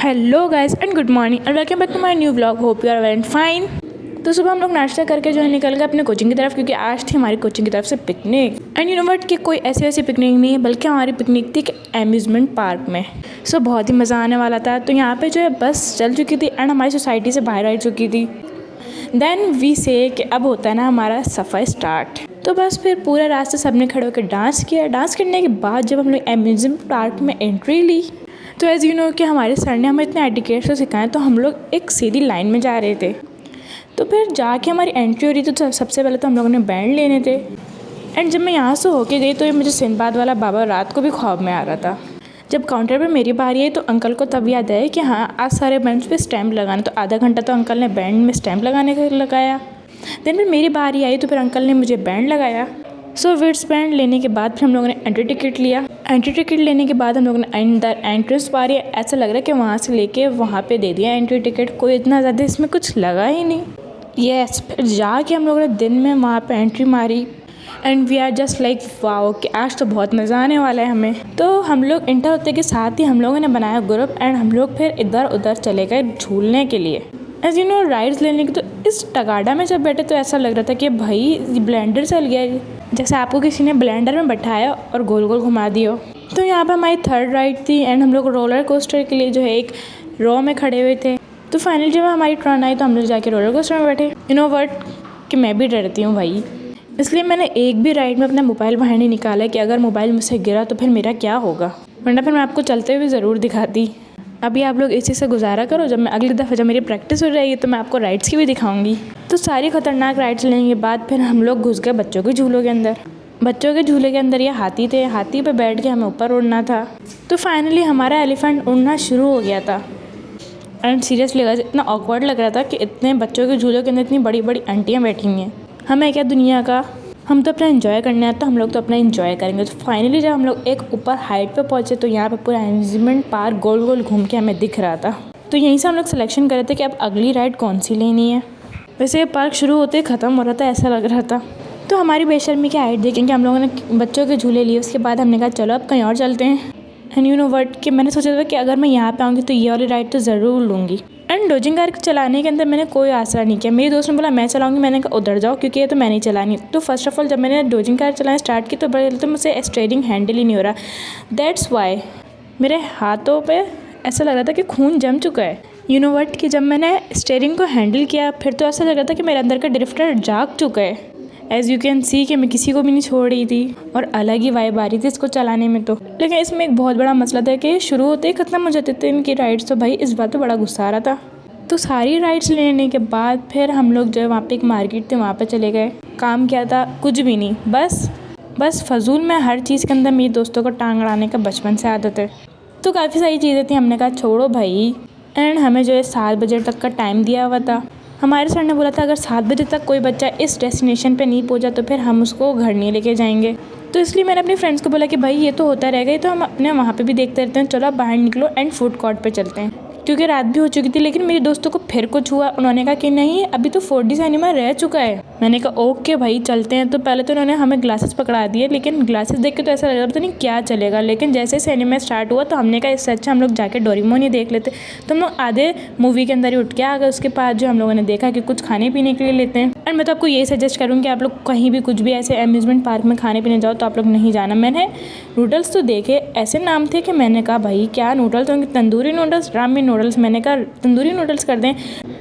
Hello guys and good morning and welcome back to my new vlog. Hope you are well and fine. तो सुबह हम लोग नाश्ता करके जो है निकल गए अपने कोचिंग की तरफ, क्योंकि आज थी हमारी कोचिंग की तरफ से picnic. And you know what कि कोई ऐसी वैसी पिकनिक नहीं है, बल्कि हमारी पिकनिक थी एक एम्यूजमेंट पार्क में। सो बहुत ही मज़ा आने वाला था। तो यहाँ पे जो है बस चल चुकी थी एंड हमारी सोसाइटी से बाहर आ चुकी थी। देन वी से कि अब होता है ना हमारा सफ़र स्टार्ट। तो बस फिर पूरे रास्ते सबने खड़े होकर डांस किया। डांस करने के बाद जब हम लोग एम्यूजमेंट पार्क में एंट्री ली, तो एज़ यू नो कि हमारे सर ने हमें इतने एटिकेट से सिखाएं, तो हम लोग एक सीधी लाइन में जा रहे थे। तो फिर जाके हमारी एंट्री हो रही थी, तो सबसे पहले तो हम लोगों ने बैंड लेने थे। एंड जब मैं यहाँ से होके गई तो ये मुझे सिंदबाद वाला बाबा रात को भी ख्वाब में आ रहा था। जब काउंटर पे मेरी बारी आई तो अंकल को तब याद आया कि हाँ आज सारे बैंड पे स्टैम्प लगाना। तो आधा घंटा तो अंकल ने बैंड में स्टैम्प लगाने का लगाया। देन फिर मेरी बारी आई तो फिर अंकल ने मुझे बैंड लगाया। सो विट्स बैंड लेने के बाद फिर हम लोगों ने एंट्री टिकट लिया। एंट्री टिकट लेने के बाद हम लोगों ने अंदर एंट्रेंस पारी, ऐसा लग रहा है कि वहाँ से लेके वहाँ पे दे दिया एंट्री टिकट। कोई इतना ज़्यादा इसमें कुछ लगा ही नहीं। यस, फिर जाके हम लोगों ने दिन में वहाँ पे एंट्री मारी and we are just like wow कि आज तो बहुत मज़ा आने वाला है हमें। तो हम लोग इंटर होते के साथ ही हम लोगों ने बनाया ग्रुप एंड हम लोग फिर इधर उधर चले गए झूलने के लिए। एज यू नो राइड्स लेने की। तो इस टगाडा में जब बैठे तो ऐसा लग रहा था कि भाई ब्लेंडर चल गया, जैसे आपको किसी ने ब्लेंडर में बैठाया और गोल गोल घुमा दिया। तो यहाँ पे हमारी थर्ड राइड थी एंड हम लोग रोलर कोस्टर के लिए जो है एक रो में खड़े हुए थे। तो फाइनली जब हमारी टर्न आई तो हम लोग जाके रोलर कोस्टर में बैठे। यू नो व्हाट कि मैं भी डरती हूँ भाई, इसलिए मैंने एक भी राइड में अपना मोबाइल बाहर नहीं निकाला कि अगर मोबाइल मुझसे गिरा तो फिर मेरा क्या होगा, वरना फिर मैं आपको चलते हुए ज़रूर दिखाती। अभी आप लोग इसी से गुजारा करो, जब मैं अगली दफ़ा जब मेरी प्रैक्टिस हो जाएगी तो मैं आपको राइड्स की भी दिखाऊंगी। तो सारी खतरनाक राइड्स लेने के बाद फिर हम लोग घुस गए बच्चों के झूलों के अंदर। बच्चों के झूले के अंदर ये हाथी थे, हाथी पे बैठ के हमें ऊपर उड़ना था। तो फाइनली हमारा एलिफेंट उड़ना शुरू हो गया था एंड सीरियसली इतना ऑकवर्ड लग रहा था कि इतने बच्चों के झूलों के अंदर इतनी बड़ी बड़ी आंटियाँ बैठी हुई हैं। हमें क्या दुनिया का, हम तो अपना एंजॉय करने आते, तो हम लोग तो अपना एंजॉय करेंगे। तो फाइनली जब हम लोग एक ऊपर हाइट पे पहुँचे तो यहाँ पे पूरा एम्यूजमेंट पार्क गोल गोल घूम के हमें दिख रहा था। तो यहीं से हम लोग सिलेक्शन कर रहे थे कि अब अगली राइड कौन सी लेनी है। वैसे ये पार्क शुरू होते ख़त्म हो रहा था ऐसा लग रहा था। तो हमारी बेशर्मी की हाइट देखेंगे, हम लोगों ने बच्चों के झूले लिए। उसके बाद हमने कहा चलो अब कहीं और चलते हैं। एंड यू नो व्हाट कि मैंने सोचा था कि अगर मैं यहाँ पे आऊँगी तो ये वाली राइड तो ज़रूर लूँगी। एंड डोजिंग कार चलाने के अंदर मैंने कोई आसरा नहीं किया। मेरी दोस्त ने बोला मैं चलाऊंगी, मैंने कहा उधर जाओ क्योंकि ये तो मैं नहीं चलानी। तो फर्स्ट ऑफ ऑल जब मैंने डोजिंग कार चलाना स्टार्ट की तो बड़े तो मुझसे स्टीयरिंग हैंडल ही नहीं हो रहा। दैट्स वाई मेरे हाथों पे ऐसा लग रहा था कि खून जम चुका है। यू नो व्हाट कि जब मैंने स्टीयरिंग को हैंडल किया फिर तो ऐसा लग रहा था कि मेरे अंदर का ड्रिफ्टर जाग चुका है। एज़ यू कैन सी कि मैं किसी को भी नहीं छोड़ रही थी और अलग ही वाइब आ रही थी इसको चलाने में। तो लेकिन इसमें एक बहुत बड़ा मसला था कि शुरू होते ही ख़त्म हो जाते थे इनकी राइड्स। तो भाई इस बात पर बड़ा गुस्सा आ रहा था। तो सारी राइड्स लेने के बाद फिर हम लोग जो है वहाँ पे एक मार्केट थी वहाँ पे चले गए। काम क्या था, कुछ भी नहीं, बस फजूल में हर चीज़ के अंदर मेरे दोस्तों को टांग अड़ाने का बचपन से आदत है। तो काफ़ी सारी चीज़ें थी, हमने कहा छोड़ो भाई। एंड हमें जो है 7 बजे तक का टाइम दिया हुआ था। हमारे सर ने बोला था अगर 7 बजे तक कोई बच्चा इस डेस्टिनेशन पे नहीं पहुंचा तो फिर हम उसको घर नहीं लेके जाएंगे। तो इसलिए मैंने अपने फ्रेंड्स को बोला कि भाई ये तो होता रहेगा, ये तो हम अपने वहाँ पे भी देखते रहते हैं, चलो आप बाहर निकलो एंड फूड कोर्ट पे चलते हैं। क्योंकि रात भी हो चुकी थी। लेकिन मेरे दोस्तों को फिर कुछ हुआ, उन्होंने कहा कि नहीं अभी तो 4D सिनेमा रह चुका है। मैंने कहा ओके भाई चलते हैं। तो पहले तो उन्होंने हमें ग्लासेस पकड़ा दिए, लेकिन ग्लासेस देख के तो ऐसा लग रहा था नहीं क्या चलेगा। लेकिन जैसे सिनेमा स्टार्ट हुआ तो हमने कहा इससे अच्छा हम लोग जाके डोरेमोन ही देख लेते। तो हम लोग आधे मूवी के अंदर ही उठ के आ गए। उसके बाद जो हम लोगों ने देखा कि कुछ खाने पीने के लिए लेते हैं। एंड मैं तो आपको यही सजेस्ट करूँगी कि आप लोग कहीं भी कुछ भी ऐसे एम्यूजमेंट पार्क में खाने पीने जाओ तो आप लोग नहीं जाना। मैंने नूडल्स तो देखे, ऐसे नाम थे कि मैंने कहा भाई क्या नूडल्स होंगे, तंदूरी नूडल्स, रामेन नूडल्स। मैंने कहा तंदूरी नूडल्स कर दें।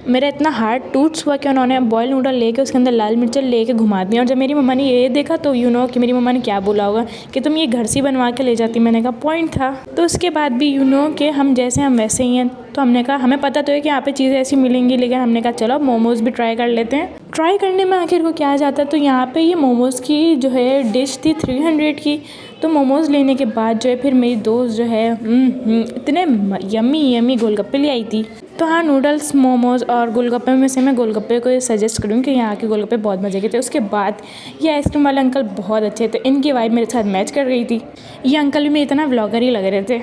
मेरा इतना हार्ट टूट्स हुआ कि उन्होंने बॉयल नूडल लेके उसके अंदर लाल मिर्च लेके घुमा दिया। और जब मेरी मम्मा ने ये देखा तो यू नो कि मेरी मम्मा ने क्या बोला होगा कि तुम ये घर से बनवा के ले जाती। मैंने कहा पॉइंट था। तो उसके बाद भी यू नो कि हम जैसे हम वैसे ही हैं। तो हमने कहा हमें पता तो है कि यहाँ पे चीज़ें ऐसी मिलेंगी, लेकिन हमने कहा चलो मोमोज़ भी ट्राई कर लेते हैं। ट्राई करने में आखिर को क्या जाता है। तो यहाँ पे ये मोमोज़ की जो है डिश थी 300 की। तो मोमोज़ लेने के बाद जो है फिर मेरी दोस्त जो है इतने यम्मी यम्मी गोलगप्पे ले आई थी। तो हाँ नूडल्स, मोमोज़ और गोलगप्पे में से मैं गोलगप्पे को सजेस्ट करूँगी कि यहाँ के गोलगप्पे बहुत मज़े के थे। उसके बाद ये आइसक्रीम वाले अंकल बहुत अच्छे थे, इनकी वाइब मेरे साथ मैच कर रही थी। ये अंकल भी मेरी इतना व्लॉगर ही लग रहे थे।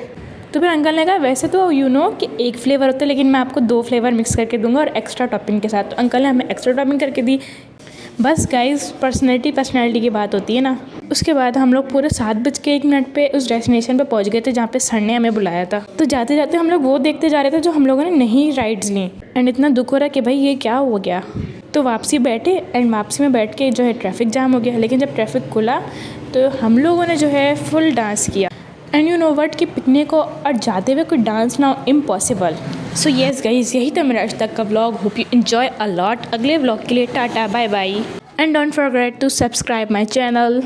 तो फिर अंकल ने कहा वैसे तो यू नो कि एक फ्लेवर होता है, लेकिन मैं आपको 2 फ्लेवर मिक्स करके दूंगा और एक्स्ट्रा टॉपिंग के साथ। तो अंकल ने हमें एक्स्ट्रा टॉपिंग करके दी। बस गाइस पर्सनैलिटी की बात होती है ना। उसके बाद हम लोग पूरे 7:01 पे उस डेस्टिनेशन पे पहुंच गए थे जहाँ पे सर ने हमें बुलाया था। तो जाते जाते हम लोग वो देखते जा रहे थे जो हम लोगों ने नहीं राइड्स ली, एंड इतना दुख हो रहा कि भाई ये क्या हो गया। तो वापसी बैठे एंड वापसी में बैठ के जो है ट्रैफिक जाम हो गया, लेकिन जब ट्रैफिक खुला तो हम लोगों ने जो है फुल डांस किया। एंड यू नो व्हाट कि पिकनिक को और जाते हुए कोई डांस ना हो, इम्पॉसिबल। सो येस गाइज, यही था मेरा आज तक का vlog. Hope you enjoy a lot. अगले व्लॉग के लिए tata bye bye, and don't forget to subscribe my channel.